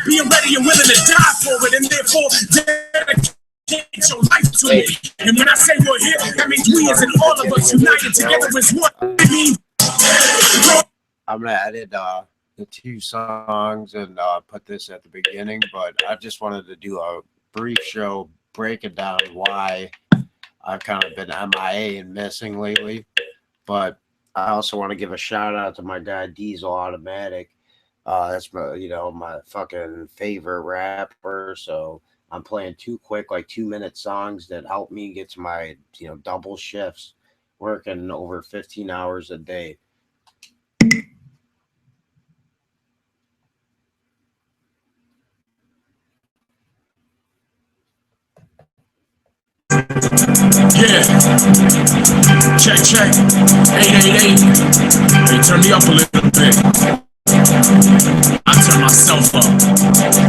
being ready and willing to die for it, and therefore dedicate your life to it. And when I say we're here, that means we as in all of us united together as one. I mean, I'm gonna edit the 2 songs and put this at the beginning, but I just wanted to do a brief show breaking down why I've kind of been MIA and missing lately. But I also want to give a shout out to my guy Disl Automatic. That's my, my fucking favorite rapper. So I'm playing 2 quick, like 2-minute songs that help me get to my, double shifts, working over 15 hours a day. yeah. Check, check. 888. Hey, turn me up a little bit. I turn myself up.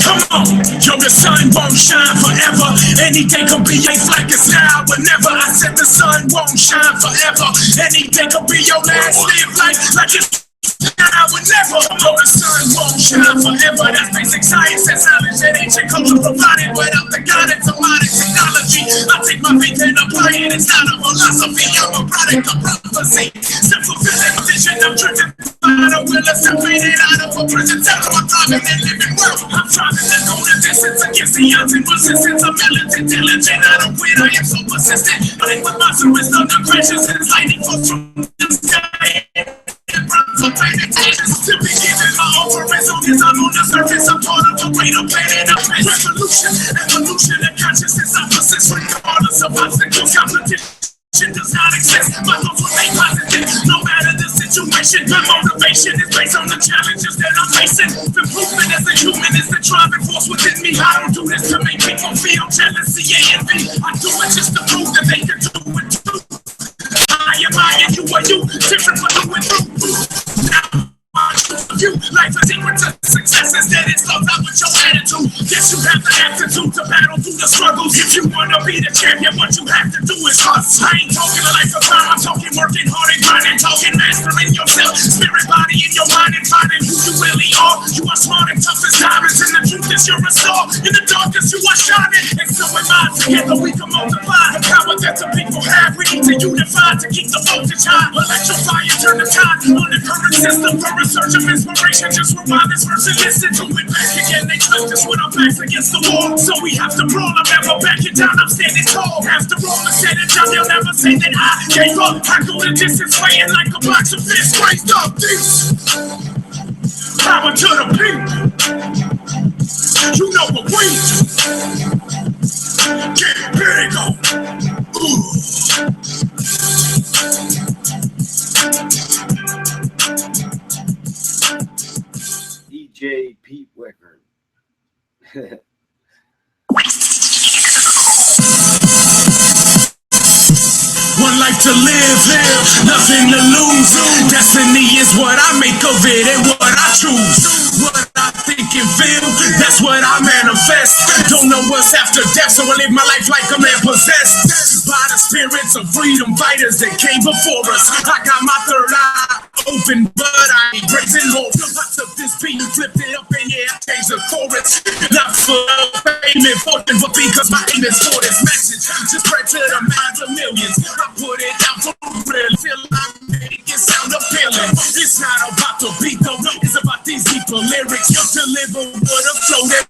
Come on, yo, the sun won't shine forever. Anything could be a fleck of sky. Whenever I said the sun won't shine forever, anything could be your last live life like it's. I would never know the sun won't shine forever. That's basic science and knowledge that ancient culture provided. Without the guidance of modern technology, I take my faith and apply it. It's not a philosophy, I'm a product of prophecy. Self-fulfilling vision, I'm driven by the will of separated out of a prison. Tell them I'm thriving and living well. I'm driving the golden distance against the odds and resistance. I'm militant, diligent, I don't quit, I am so persistent. Running with my service, thunder crashes and lightning falls from the sky. To be given my offerings, so as I'm on the surface, I'm part of a greater planet. I'm revolution, evolution, and consciousness opposites, regardless of obstacles. Competition does not exist. My thoughts remain positive, no matter the situation. My motivation is based on the challenges that I'm facing. Improvement as a human is the driving force within me. I don't do this to make people feel jealousy and envy. I do it just to prove that they can do it too. I am I and you are you, different but through and through. Now, you, life is secret to success instead it starts out with your attitude. Yes, you have the aptitude to battle through the struggles. If you wanna be the champion, what you have to do is hustle. I ain't talking a life of crime, I'm talking working hard and grinding, talking mastering yourself, spirit, body, and your mind, and finding who you really are. You are smart and tough as diamonds, and the truth is you're a star. In the darkness you are shining, and so am I. Together we can multiply the power that the people have. We need to unify to keep the voltage high. Electrify and turn the tide on the current system for a surge of inspiration. Just rewind this verse and listen to it back again. They clipped us with our backs against the wall, so we have to brawl. I'm never backing down, I'm standing tall. After all is said and done, they'll never say that I gave up. I go the distance, playing like a box of fish. Raised up this power to the people. You know what we get big on. DJ Pete Wichert. One life to live, nothing to lose. Destiny is what I make of it and what I choose. What I think and feel, that's what I manifest. Don't know what's after death, so I live my life like a man possessed by the spirits of freedom fighters that came before us. I got my third eye open, but I ain't breaking more. I took this beat and flipped it up, and yeah, I changed the chorus. Not for fame and fortune, but because my aim is for this message. Just spread to the minds of millions. I put it out for real, feel I make it sound appealing. It's not about the beat though, it's about these deeper lyrics. You deliver what a flow that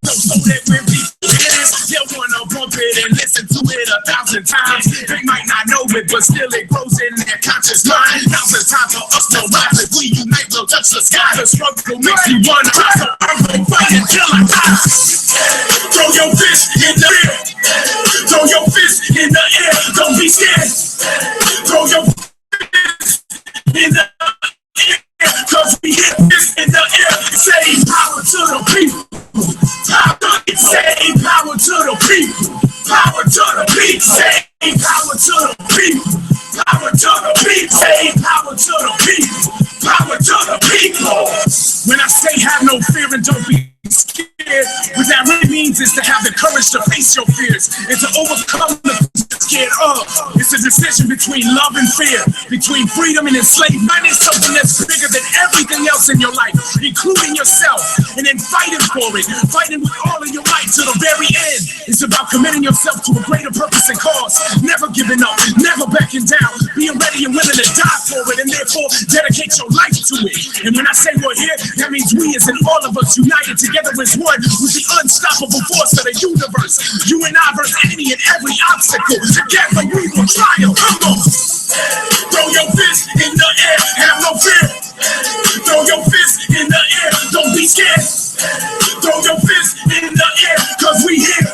so that when people hear this, they'll wanna bump it and listen to it 1,000 times. They might not know it, but still it grows in their conscious mind. Now's the time for us to rise. If we unite, we'll touch the sky. The struggle makes me wanna try, so I'm gonna fight until I die. Throw your fist in the air. Throw your fist in the air. Don't be scared. Throw your fist in the air. Cause we hit this in the air. Say power to the people. Say power to the people. Power to the people. Say power to the people. Power to the people. Say power to the people. Power to the people. When I say have no fear and don't be scared, what that really means is to have the courage to face your fears and to overcome the scared of. It's a decision between love and fear, between freedom and enslavement. It's something that's bigger than everything else in your life, including yourself, and then fighting for it, fighting with all of your might to the very end. It's about committing yourself to a greater purpose and cause, never giving up, never backing down, being ready and willing to die for it, and therefore dedicate your life to it. And when I say we're here, that means we as in all of us united together as one with the unstoppable force of the universe. You and I versus any and every obstacle. Together we will triumph. Come on. Throw your fist in the air, have no fear. Throw your fist in the air, don't be scared. Throw your fist in the air, cause we here.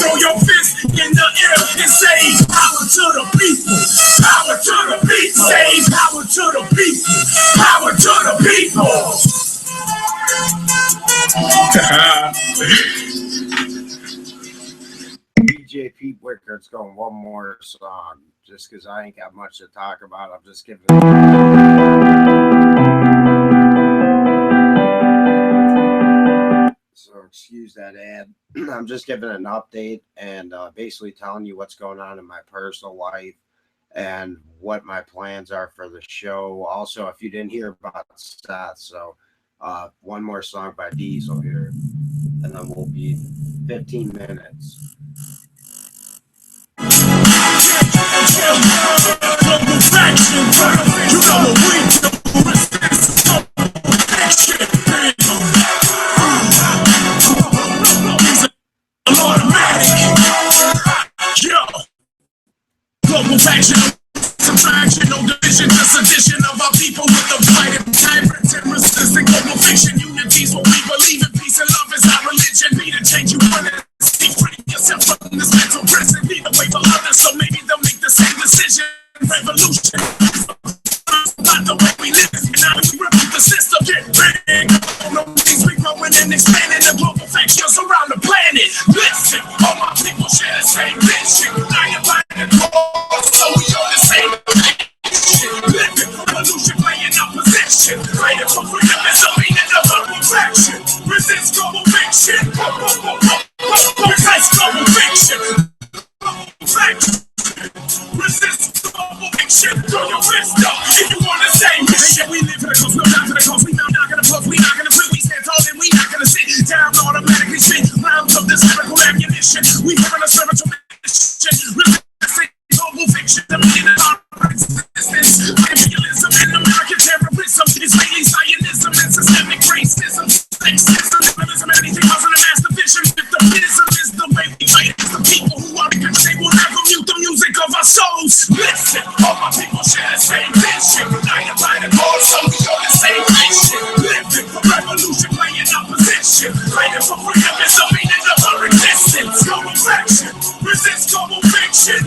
Throw your fist in the air and say power to the people. Power to the people. Say power to the people. Power to the people. DJ Pete Wichert's going one more song, just because I ain't got much to talk about. I'm just giving. So excuse that ad. I'm just giving an update and basically telling you what's going on in my personal life and what my plans are for the show. Also, if you didn't hear about Seth, so one more song by Disl here, and then we'll be 15 minutes. You know what we do. Automatic. Yo. Global faction. Subtraction, no division, just addition of our people with the fight and tyrants and resisting global fiction. Unity's what we believe in. Peace and love is our religion. Be the change you want to see. Free yourself from this mental prison. Be the way for others, so maybe they'll make the same decision. Revolution. Not the way we live. Now we repeat the system. Get big. No things we growing and expanding. The global factions around the planet. Listen, all my people share the same vision. United by the cause, so we on the same mission. Living revolution, playing opposition. Fighting for freedom is a meaning of our faction. Resist global fiction. Resist global fiction. Faction. Resist global fiction. Throw your fist up if you want the same mission. We live for the cause, we'll die for the cause. We not gonna puff, we not gonna quit. We stand tall and we not gonna sit down. Automatically spit rounds of this lyrical ammunition. We hearing a spiritual mission. Resist global fiction. The meaning of our existence. Imperialism and American terrorism. Israeli Zionism and systemic racism. Sexism, liberalism, anything causing a mass division. If the ism is the way we fight, it's the people who are in control. They will never mute the music of our souls. Listen, all my people share the same vision. United by the cause, so we on the same mission. Living for revolution, playing opposition. Fighting for freedom is the meaning of our existence. Global faction, resist global fiction.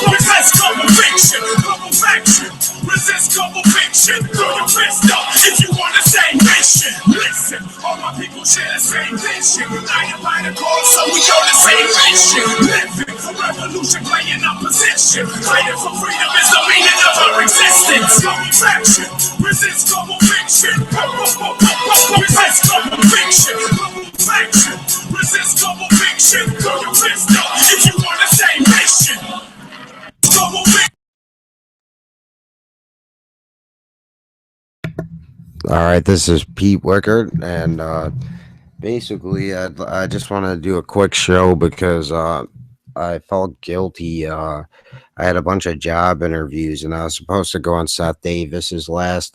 Resist global fiction. Global faction, resist global fiction. Throw your fist up if you want the same mission. Listen, all my people share the same vision. United by the cause, so we on the same mission. Living for revolution, playing opposition. Fighting for freedom is the meaning of our existence. Global faction, resist global fiction. Resist global fiction. Global faction, resist global fiction. Throw your fist up if you want the same mission. Global fiction. All right, this is Pete Wichert, and basically, I just want to do a quick show because I felt guilty. I had a bunch of job interviews, and I was supposed to go on Seth Davis's last.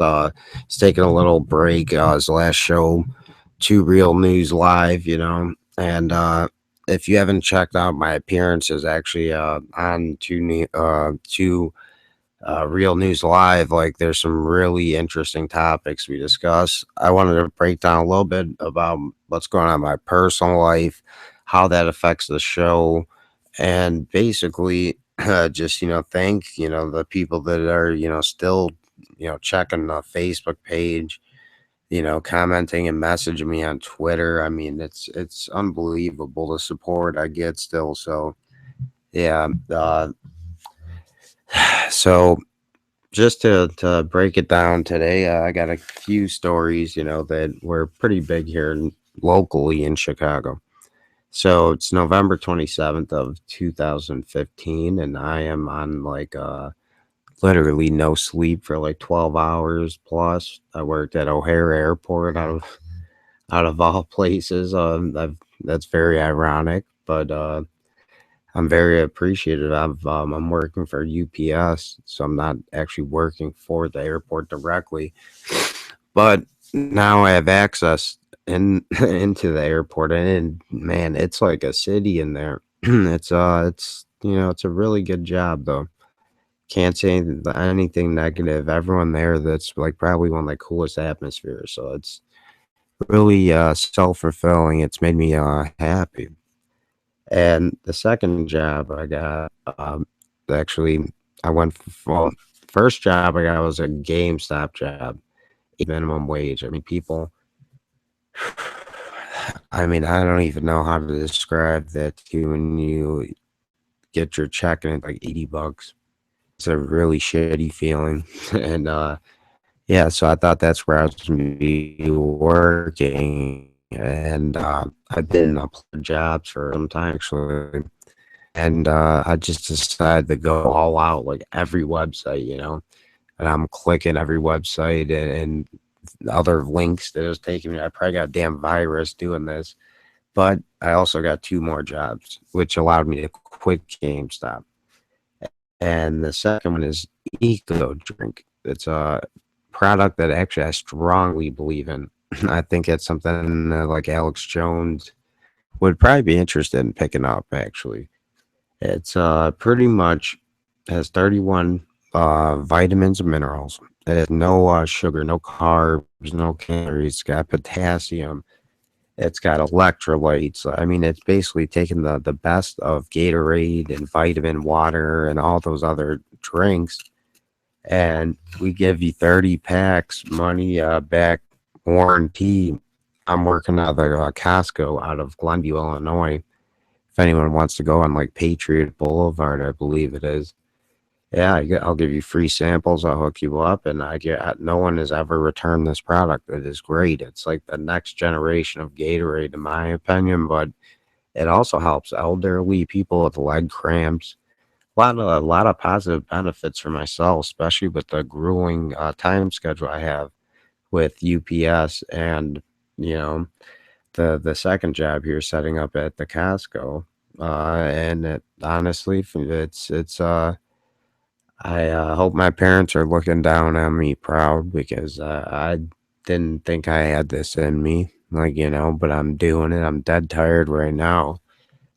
He's taking a little break. His last show, Two Real News Live, and if you haven't checked out my appearances, actually on two Real News Live, like there's some really interesting topics we discuss. I wanted to break down a little bit about what's going on in my personal life, how that affects the show, and basically just thank the people that are still checking the Facebook page, commenting and messaging me on Twitter. I mean, it's unbelievable the support I get still. So yeah, so just to break it down today, I got a few stories, that were pretty big here locally in Chicago. So it's November 27th of 2015, and I am on like literally no sleep for like 12 hours plus. I worked at O'Hare Airport out of all places. That's very ironic, but I'm very appreciative. I'm working for UPS, so I'm not actually working for the airport directly, but now I have access in into the airport, and man, it's like a city in there. It's it's a really good job though. Can't say anything negative. Everyone there, that's like probably one of the coolest atmospheres. So it's really self fulfilling. It's made me happy. And the second job I got, actually, I went for first job I got was a GameStop job, minimum wage. I mean, people. I mean, I don't even know how to describe that to you when you get your check and it's like $80. It's a really shitty feeling, and yeah, so I thought that's where I was gonna be working, and I've been applying jobs for some time actually, and I just decided to go all out, like every website, and I'm clicking every website and other links that is taking me. I probably got a damn virus doing this, but I also got two more jobs, which allowed me to quit GameStop. And the second one is Eco Drink. It's a product that actually I strongly believe in. I think it's something like Alex Jones would probably be interested in picking up. Actually, it's pretty much has 31 vitamins and minerals. It has no sugar, no carbs, no calories. It's got potassium. It's got electrolytes. I mean, it's basically taking the best of Gatorade and vitamin water and all those other drinks, and we give you 30 packs, money back warranty. I'm working out of the Costco out of Glenview, Illinois. If anyone wants to go on like Patriot Boulevard, I believe it is. Yeah, I'll give you free samples. I'll hook you up, and I get no one has ever returned this product. It is great. It's like the next generation of Gatorade, in my opinion, but it also helps elderly people with leg cramps. A lot of positive benefits for myself, especially with the grueling time schedule I have with UPS and you know the second job here setting up at the Costco. And it honestly, it's. I hope my parents are looking down on me proud because I didn't think I had this in me, like but I'm doing it. I'm dead tired right now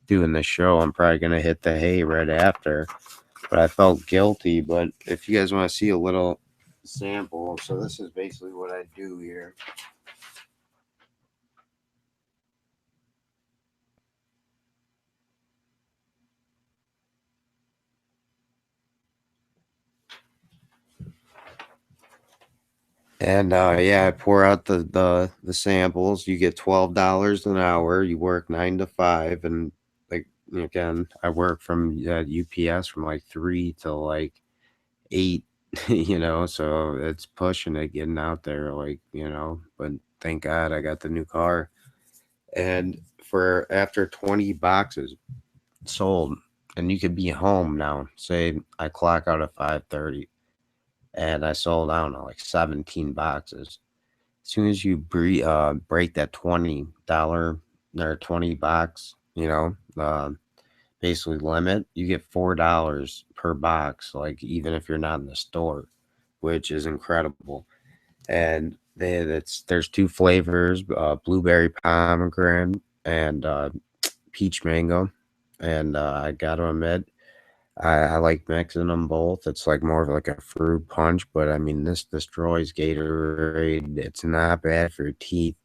doing the show. I'm probably gonna hit the hay right after, but I felt guilty. But if you guys want to see a little sample, so this is basically what I do here. And yeah, I pour out the samples. You get $12 an hour. You work 9 to 5, and like again, I work from UPS from like 3 till like 8. So it's pushing it, getting out there, like But thank God I got the new car. And for after 20 boxes sold, and you could be home now. Say I clock out at 5:30, and I sold out like 17 boxes. As soon as you break that $20 or 20 box, basically limit, you get $4 per box, like even if you're not in the store, which is incredible. And there's two flavors, blueberry pomegranate and peach mango. And I gotta admit, I like mixing them both. It's like more of like a fruit punch, but I mean, this destroys Gatorade. It's not bad for your teeth.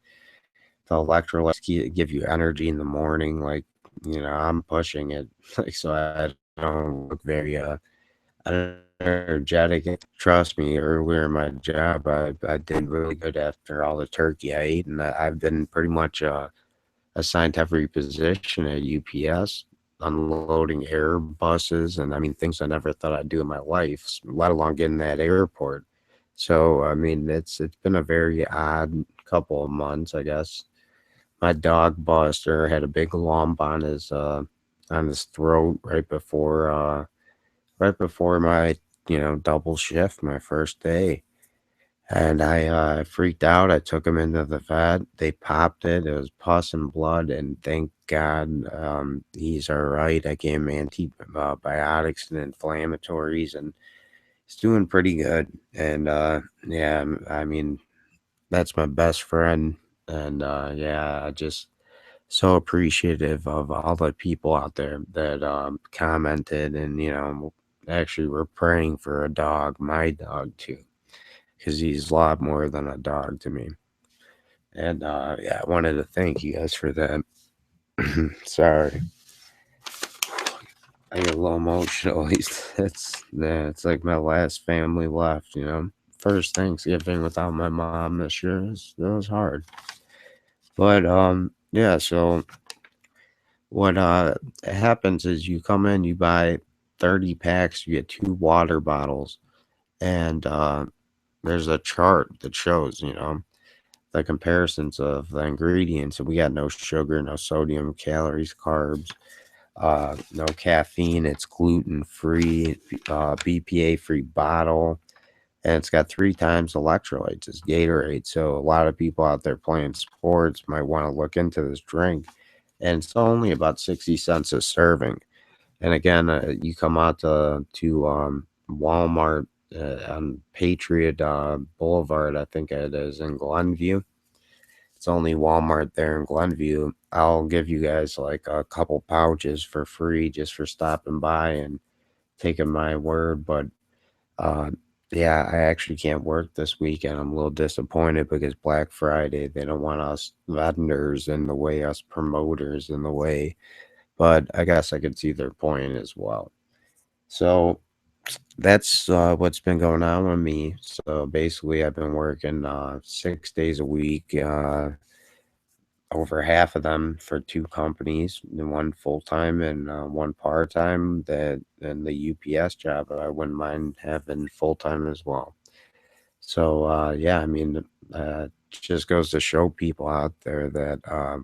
The electrolytes give you energy in the morning. Like, I'm pushing it, like, so I don't look very energetic. Trust me, earlier in my job, I did really good after all the turkey I ate, and I've been pretty much assigned to every position at UPS, unloading air buses, and I mean things I never thought I'd do in my life, let alone get in that airport. So I mean, it's been a very odd couple of months, I guess. my dog Buster had a big lump on his throat right before my double shift my first day. And I freaked out. I took him into the vet. They popped it. It was pus and blood, and thank God he's all right. I gave him antibiotics and inflammatories, and he's doing pretty good. And yeah, I mean that's my best friend, and yeah, I just so appreciative of all the people out there that commented and actually were praying for a dog, my dog too, because he's a lot more than a dog to me. And yeah, I wanted to thank you guys for that. Sorry, I get a little emotional. It's like my last family left. First Thanksgiving without my mom this year. It was hard. But yeah. So what happens is you come in, you buy 30 packs, you get 2 water bottles, and there's a chart that shows the comparisons of the ingredients. And we got no sugar, no sodium, calories, carbs, no caffeine. It's gluten free, BPA free bottle, and it's got 3 times electrolytes. It's Gatorade. So a lot of people out there playing sports might want to look into this drink, and it's only about 60 cents a serving. And again, you come out to Walmart on Patriot Boulevard, I think it is in Glenview. It's only Walmart there in Glenview. I'll give you guys like a couple pouches for free just for stopping by and taking my word. But uh, yeah, I actually can't work this weekend. I'm a little disappointed because Black Friday, they don't want us vendors in the way, us promoters in the way. But I guess I could see their point as well. So that's what's been going on with me. So basically, I've been working 6 days a week, over half of them for 2 companies, one full time and one part time. That and the UPS job, I wouldn't mind having full time as well. So yeah, I mean, just goes to show people out there that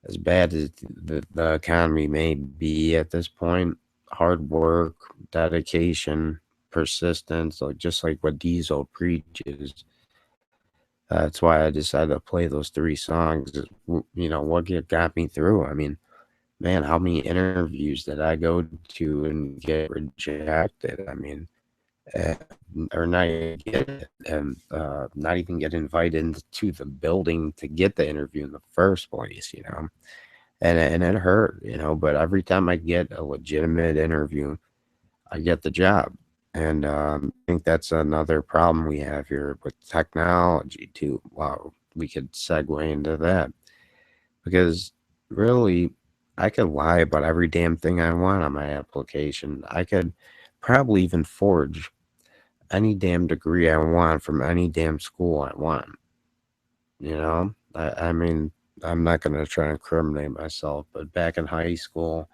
as bad as the economy may be at this point, hard work, dedication, persistence, like just like what Diesel preaches. That's why I decided to play those 3 songs. What got me through. I mean, man, how many interviews did I go to and get rejected? I mean, uh, or not even get it, and not even get invited into the building to get the interview in the first place. And it hurt. But every time I get a legitimate interview, I get the job. And I think that's another problem we have here with technology too. Wow, we could segue into that because really, I could lie about every damn thing I want on my application. I could probably even forge any damn degree I want from any damn school I want. I mean, I'm not going to try and incriminate myself, but back in high school,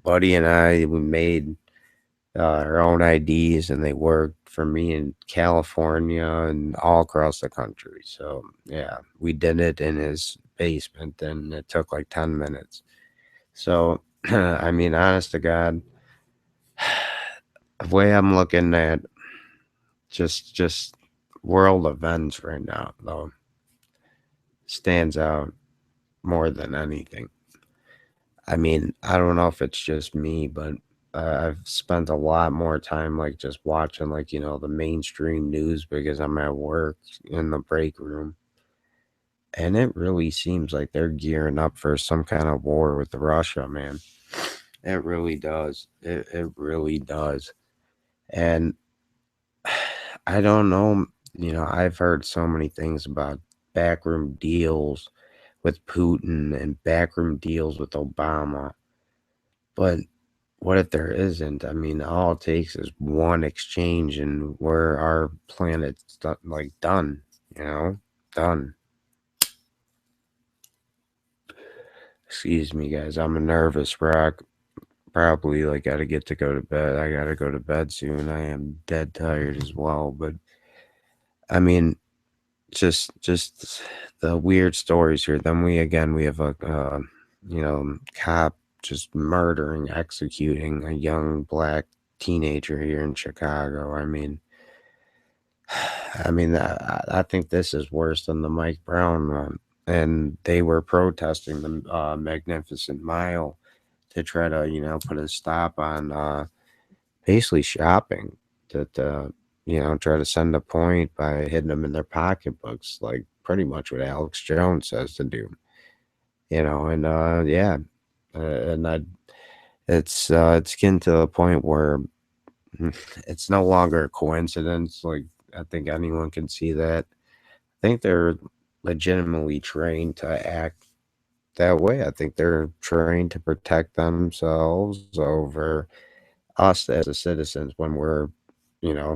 Buddy and I, we made our own IDs and they worked for me in California and all across the country. So, yeah, we did it in his basement and it took like 10 minutes. So, I mean, honest to God, the way I'm looking at just world events right now, though, stands out more than anything. I mean, I don't know if it's just me, but I've spent a lot more time like just watching like the mainstream news because I'm at work in the break room, and it really seems like they're gearing up for some kind of war with Russia, man. It really does. It really does. And I don't know. I've heard so many things about backroom deals with Putin and backroom deals with Obama, but what if there isn't? I mean, all it takes is one exchange, and where our planet's like done, you know, done. Excuse me, guys. I'm a nervous wreck. Probably like gotta get to go to bed. I gotta go to bed soon. I am dead tired as well. But I mean, just the weird stories here. Then we have a cop just murdering, executing a young black teenager here in Chicago. I think this is worse than the Mike Brown one. And they were protesting the Magnificent Mile to try to, put a stop on basically shopping. To try to send a point by hitting them in their pocketbooks, like pretty much what Alex Jones says to do. And yeah, and it's getting to the point where it's no longer a coincidence. Like I think anyone can see that. I think they're legitimately trained to act that way. I think they're trained to protect themselves over us as the citizens when we're,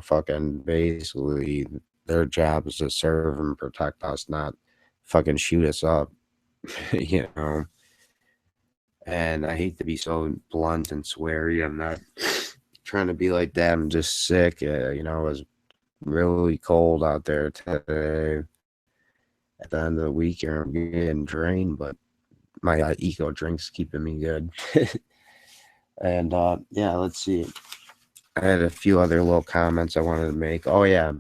fucking basically their job is to serve and protect us, not fucking shoot us up, you know. And I hate to be so blunt and sweary. I'm not trying to be like that. I'm just sick. It was really cold out there today. At the end of the week here, I'm getting drained, but my eco drink's keeping me good. And yeah, let's see. I had a few other little comments I wanted to make. Oh yeah,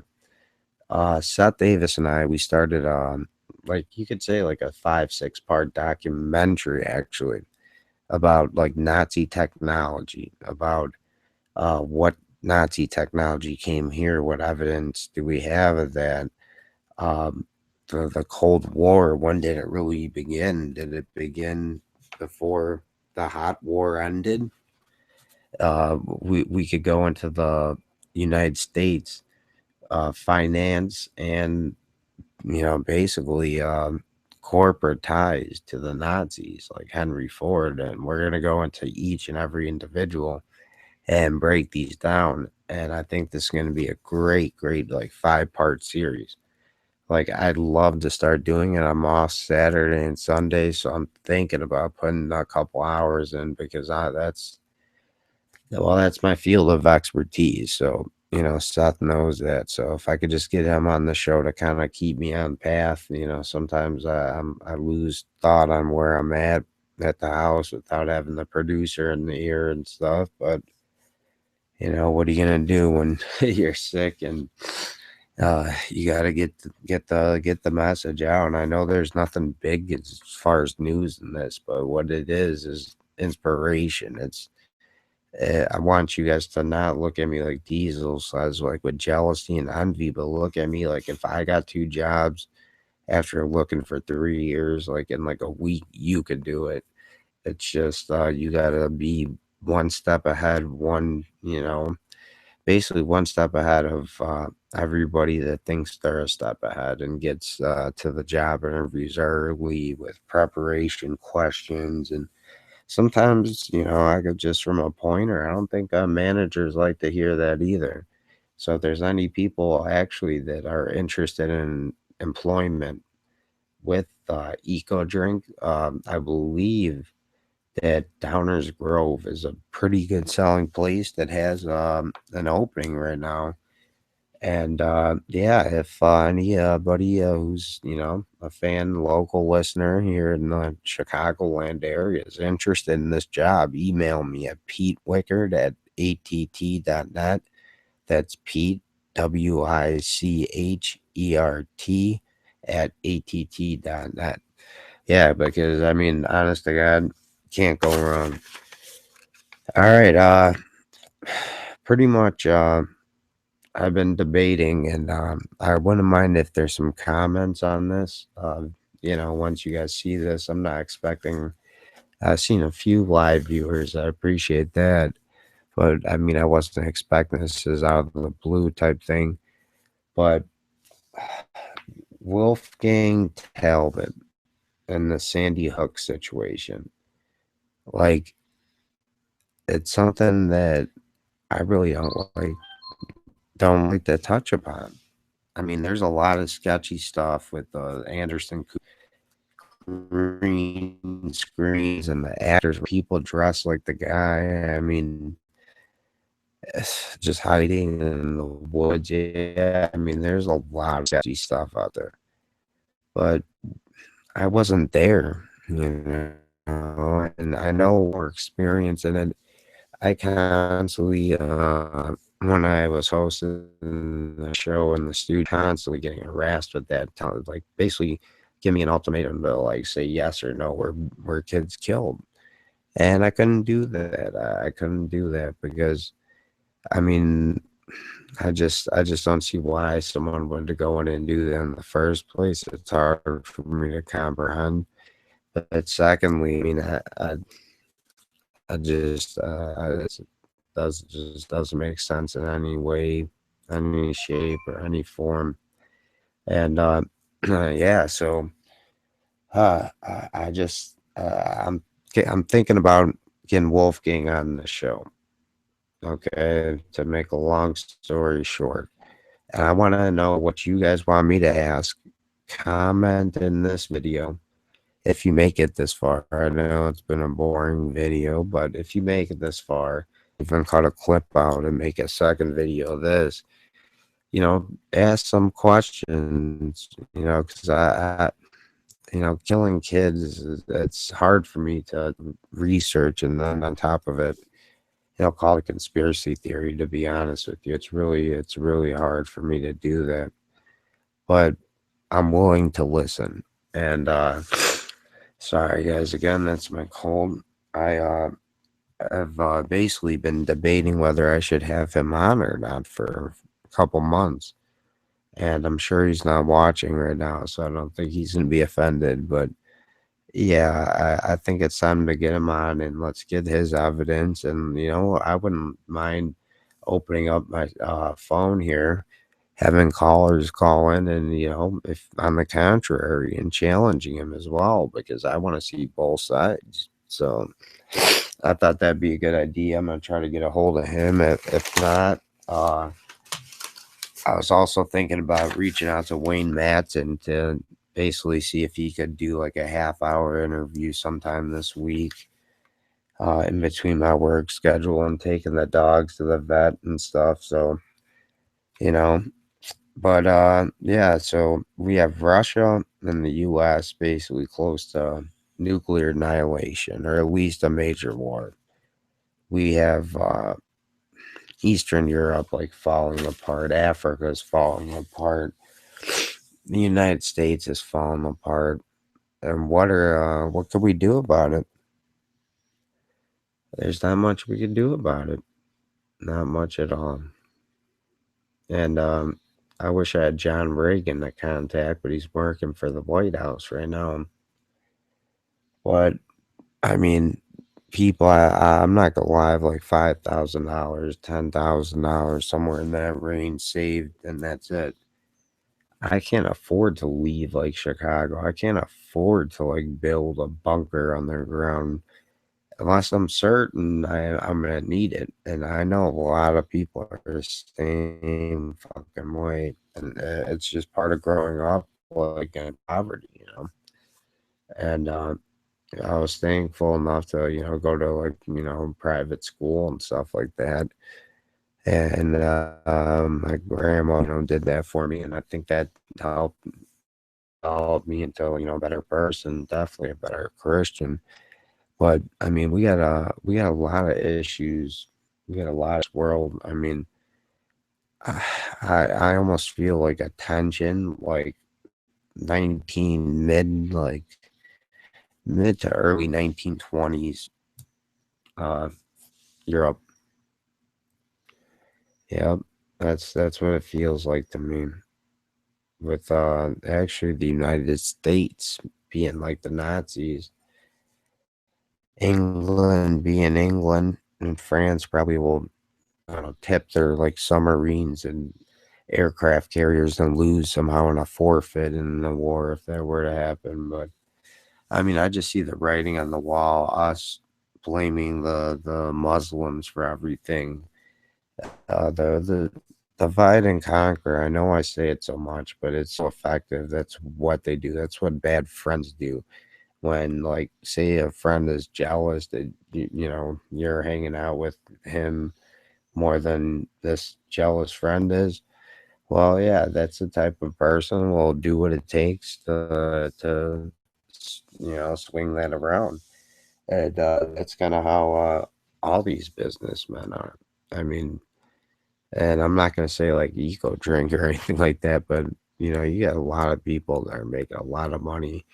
Seth Davis and I we started like you could say like a 5-6 part documentary actually about like Nazi technology, about what Nazi technology came here, what evidence do we have of that? Um, the Cold War, when did it really begin? Did it begin before the Hot War ended? We could go into the United States finance and basically corporate ties to the Nazis like Henry Ford, and we're gonna go into each and every individual and break these down. And I think this is gonna be a great like 5-part series. Like I'd love to start doing it. I'm off Saturday and Sunday, so I'm thinking about putting a couple hours in because that's my field of expertise. So, Seth knows that. So if I could just get him on the show to kind of keep me on path, sometimes I lose thought on where I'm at the house without having the producer in the ear and stuff. But what are you gonna do when you're sick and you gotta get the message out? And I know there's nothing big as far as news in this, but what it is inspiration. I want you guys to not look at me like Diesel says, like with jealousy and envy, but look at me like if I got 2 jobs after looking for 3 years, like in like a week, you could do it. It's just you gotta be one step ahead, basically one step ahead of everybody that thinks they're a step ahead and gets to the job interviews early with preparation questions. And sometimes, I could just from a pointer. I don't think managers like to hear that either. So if there's any people actually that are interested in employment with Eco Drink, I believe that Downers Grove is a pretty good selling place that has an opening right now. And yeah, if anybody who's a fan, local listener here in the Chicagoland area is interested in this job, email me at Pete Wichert at att.net. That's Pete Wichert at att.net. Yeah, because honest to God, can't go wrong. All right, pretty much. I've been debating, and I wouldn't mind if there's some comments on this. Once you guys see this, I'm not expecting. I've seen a few live viewers. I appreciate that, but I wasn't expecting this as out of the blue type thing. But Wolfgang Talbot and the Sandy Hook situation, like, it's something that I really don't like to touch upon. There's a lot of sketchy stuff with Anderson green screens and the actors, people dressed like the guy. Just hiding in the woods. Yeah, there's a lot of sketchy stuff out there. but I wasn't there, and I know more experience in it. I constantly, when I was hosting the show in the studio, constantly getting harassed with that, like basically give me an ultimatum to like say yes or no, were kids killed, and I couldn't do that. I couldn't do that because I mean, I just don't see why someone would go in and do that in the first place. It's hard for me to comprehend. But secondly, I mean, I just it just doesn't make sense in any way, any shape, or any form. And yeah, so I just I'm thinking about getting Wolfgang on the show. Okay, to make a long story short, and I want to know what you guys want me to ask. Comment in this video if you make it this far. I know it's been a boring video, but if you make it this far, even cut a clip out and make a second video of this, ask some questions, because killing kids, it's hard for me to research. And then on top of it, call it conspiracy theory, to be honest with you. It's really hard for me to do that. But I'm willing to listen. And sorry guys, again, that's my cold. I've basically been debating whether I should have him on or not for a couple months. And I'm sure he's not watching right now, so I don't think he's gonna be offended. But yeah, I think it's time to get him on and let's get his evidence. And I wouldn't mind opening up my phone here, having callers call in, and if on the contrary, and challenging him as well, because I want to see both sides. So I thought that'd be a good idea. I'm gonna try to get a hold of him. If not, I was also thinking about reaching out to Wayne Matson to basically see if he could do like a half-hour interview sometime this week, in between my work schedule and taking the dogs to the vet and stuff. So, you know, but yeah, so we have Russia and the US basically close to nuclear annihilation, or at least a major war. We have Eastern Europe like falling apart, Africa's falling apart, the United States is falling apart. And what can we do about it? There's not much we can do about it. Not much at all. And I wish I had John Reagan to contact, but he's working for the White House right now. But I mean, people, I'm not gonna lie, I have like $5,000, $10,000, somewhere in that range saved, and that's it. I can't afford to leave like Chicago. I can't afford to like build a bunker underground unless I'm certain I'm gonna need it. And I know a lot of people are the same fucking way, and it's just part of growing up like in poverty. And I was thankful enough to go to like private school and stuff like that. And my grandma did that for me, and I think that helped develop me into a better person, definitely a better Christian. But I mean, we got a lot of issues. We got a lot of world. I mean, I almost feel like a tension, like 19 mid to early 1920s uh Europe. Yeah, that's what it feels like to me. With actually the United States being like the Nazis, England being England, and France probably will, I don't know, tip their like submarines and aircraft carriers and lose somehow in a forfeit in the war if that were to happen. But I mean, I just see the writing on the wall, us blaming the Muslims for everything. The divide and conquer. I know I say it so much, but it's so effective. That's what they do. That's what bad friends do. When like say a friend is jealous that you're hanging out with him more than this jealous friend is, Well, yeah, that's the type of person will do what it takes swing that around. And that's kind of how all these businessmen are. I mean, and I'm not going to say like eco drink or anything like that, but you got a lot of people that are making a lot of money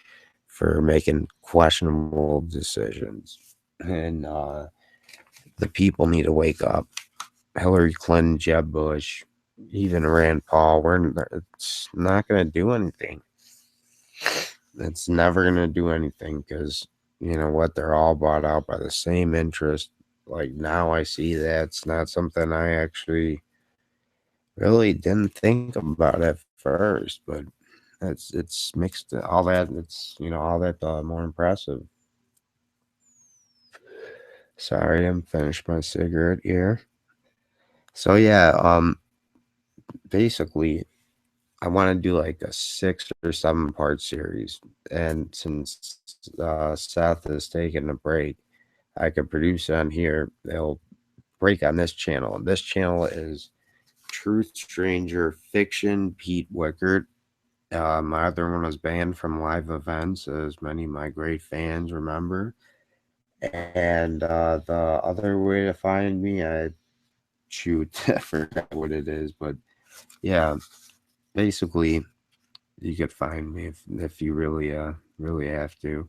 for making questionable decisions. And the people need to wake up. Hillary Clinton, Jeb Bush, even Rand Paul, it's not going to do anything. It's never going to do anything because, you know what, they're all bought out by the same interest. Like now I see that it's not something I actually really didn't think about at first, but it's mixed all that. It's all that more impressive. Sorry, I'm finished my cigarette here. So yeah, basically I want to do like a 6 or 7 part series, and since Seth is taking a break, I could produce on here. They'll break on this channel, and this channel is Truth Stranger Fiction Pete Wichert. My other one was banned from live events, as many of my great fans remember. And the other way to find me, I shoot, I forgot what it is, but yeah, basically you could find me if you really have to,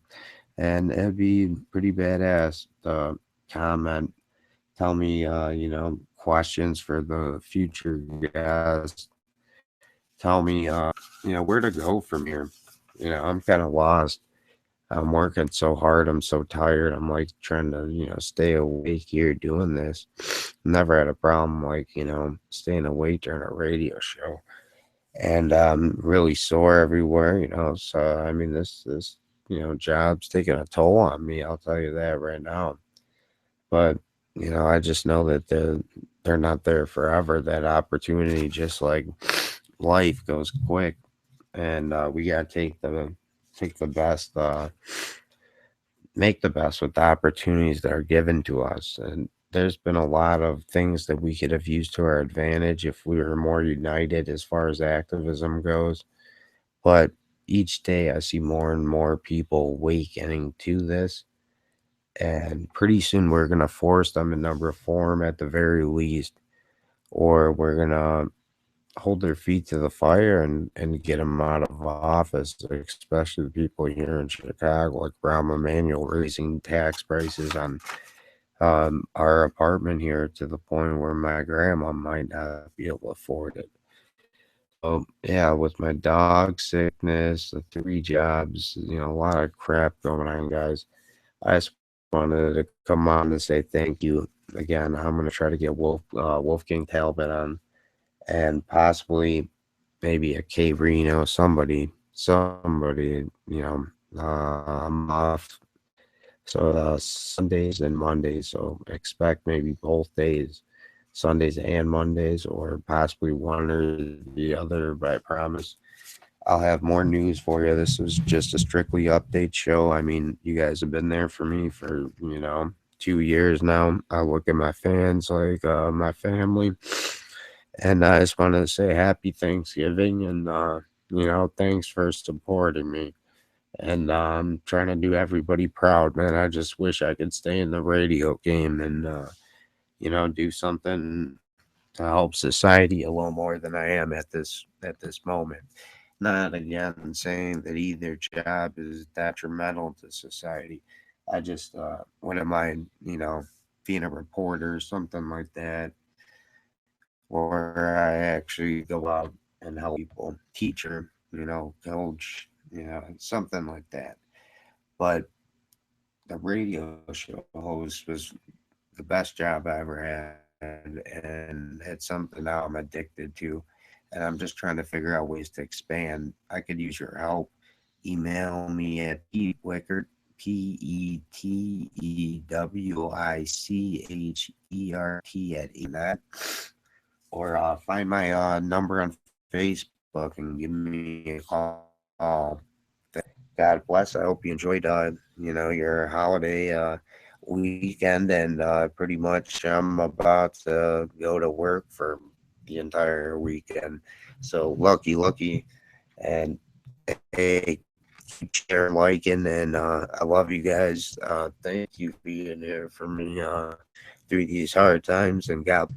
and it'd be pretty badass. Comment, tell me questions for the future guests. Tell me where to go from here. I'm kind of lost. I'm working so hard. I'm so tired. I'm like trying to, stay awake here doing this. Never had a problem like, staying awake during a radio show. And I'm really sore everywhere. So I mean this job's taking a toll on me, I'll tell you that right now. But I just know that they're not there forever. That opportunity, just like life, goes quick, and we gotta take the best, make the best with the opportunities that are given to us. And there's been a lot of things that we could have used to our advantage if we were more united as far as activism goes. But each day I see more and more people awakening to this. And pretty soon we're going to force them into reform at the very least, or we're going to hold their feet to the fire and get them out of office, especially the people here in Chicago, like Rahm Emanuel raising tax prices on our apartment here to the point where my grandma might not be able to afford it. So yeah, with my dog sickness, the 3 jobs, a lot of crap going on, guys. I just wanted to come on and say thank you again. I'm gonna try to get Wolfgang Talbot on, and possibly maybe a K Reno, somebody. I'm off. So Sundays and Mondays. So expect maybe both days, Sundays and Mondays, or possibly one or the other. But I promise I'll have more news for you. This was just a strictly update show. I mean, you guys have been there for me for 2 years now. I look at my fans like my family, and I just wanted to say happy Thanksgiving, and thanks for supporting me. And I'm trying to do everybody proud, man. I just wish I could stay in the radio game and do something to help society a little more than I am at this moment. Not again saying that either job is detrimental to society. I just wouldn't mind, being a reporter or something like that, where I actually go out and help people, teacher, coach, something like that. But the radio show host was the best job I ever had, and it's something now I'm addicted to. And I'm just trying to figure out ways to expand. I could use your help. Email me at Pete Wichert, PeteWichert or find my number on Facebook and give me a call. God bless. I hope you enjoyed your holiday weekend, and pretty much I'm about to go to work for the entire weekend. So lucky, and hey, keep sharing, liking, and I love you guys. Thank you for being here for me through these hard times, and God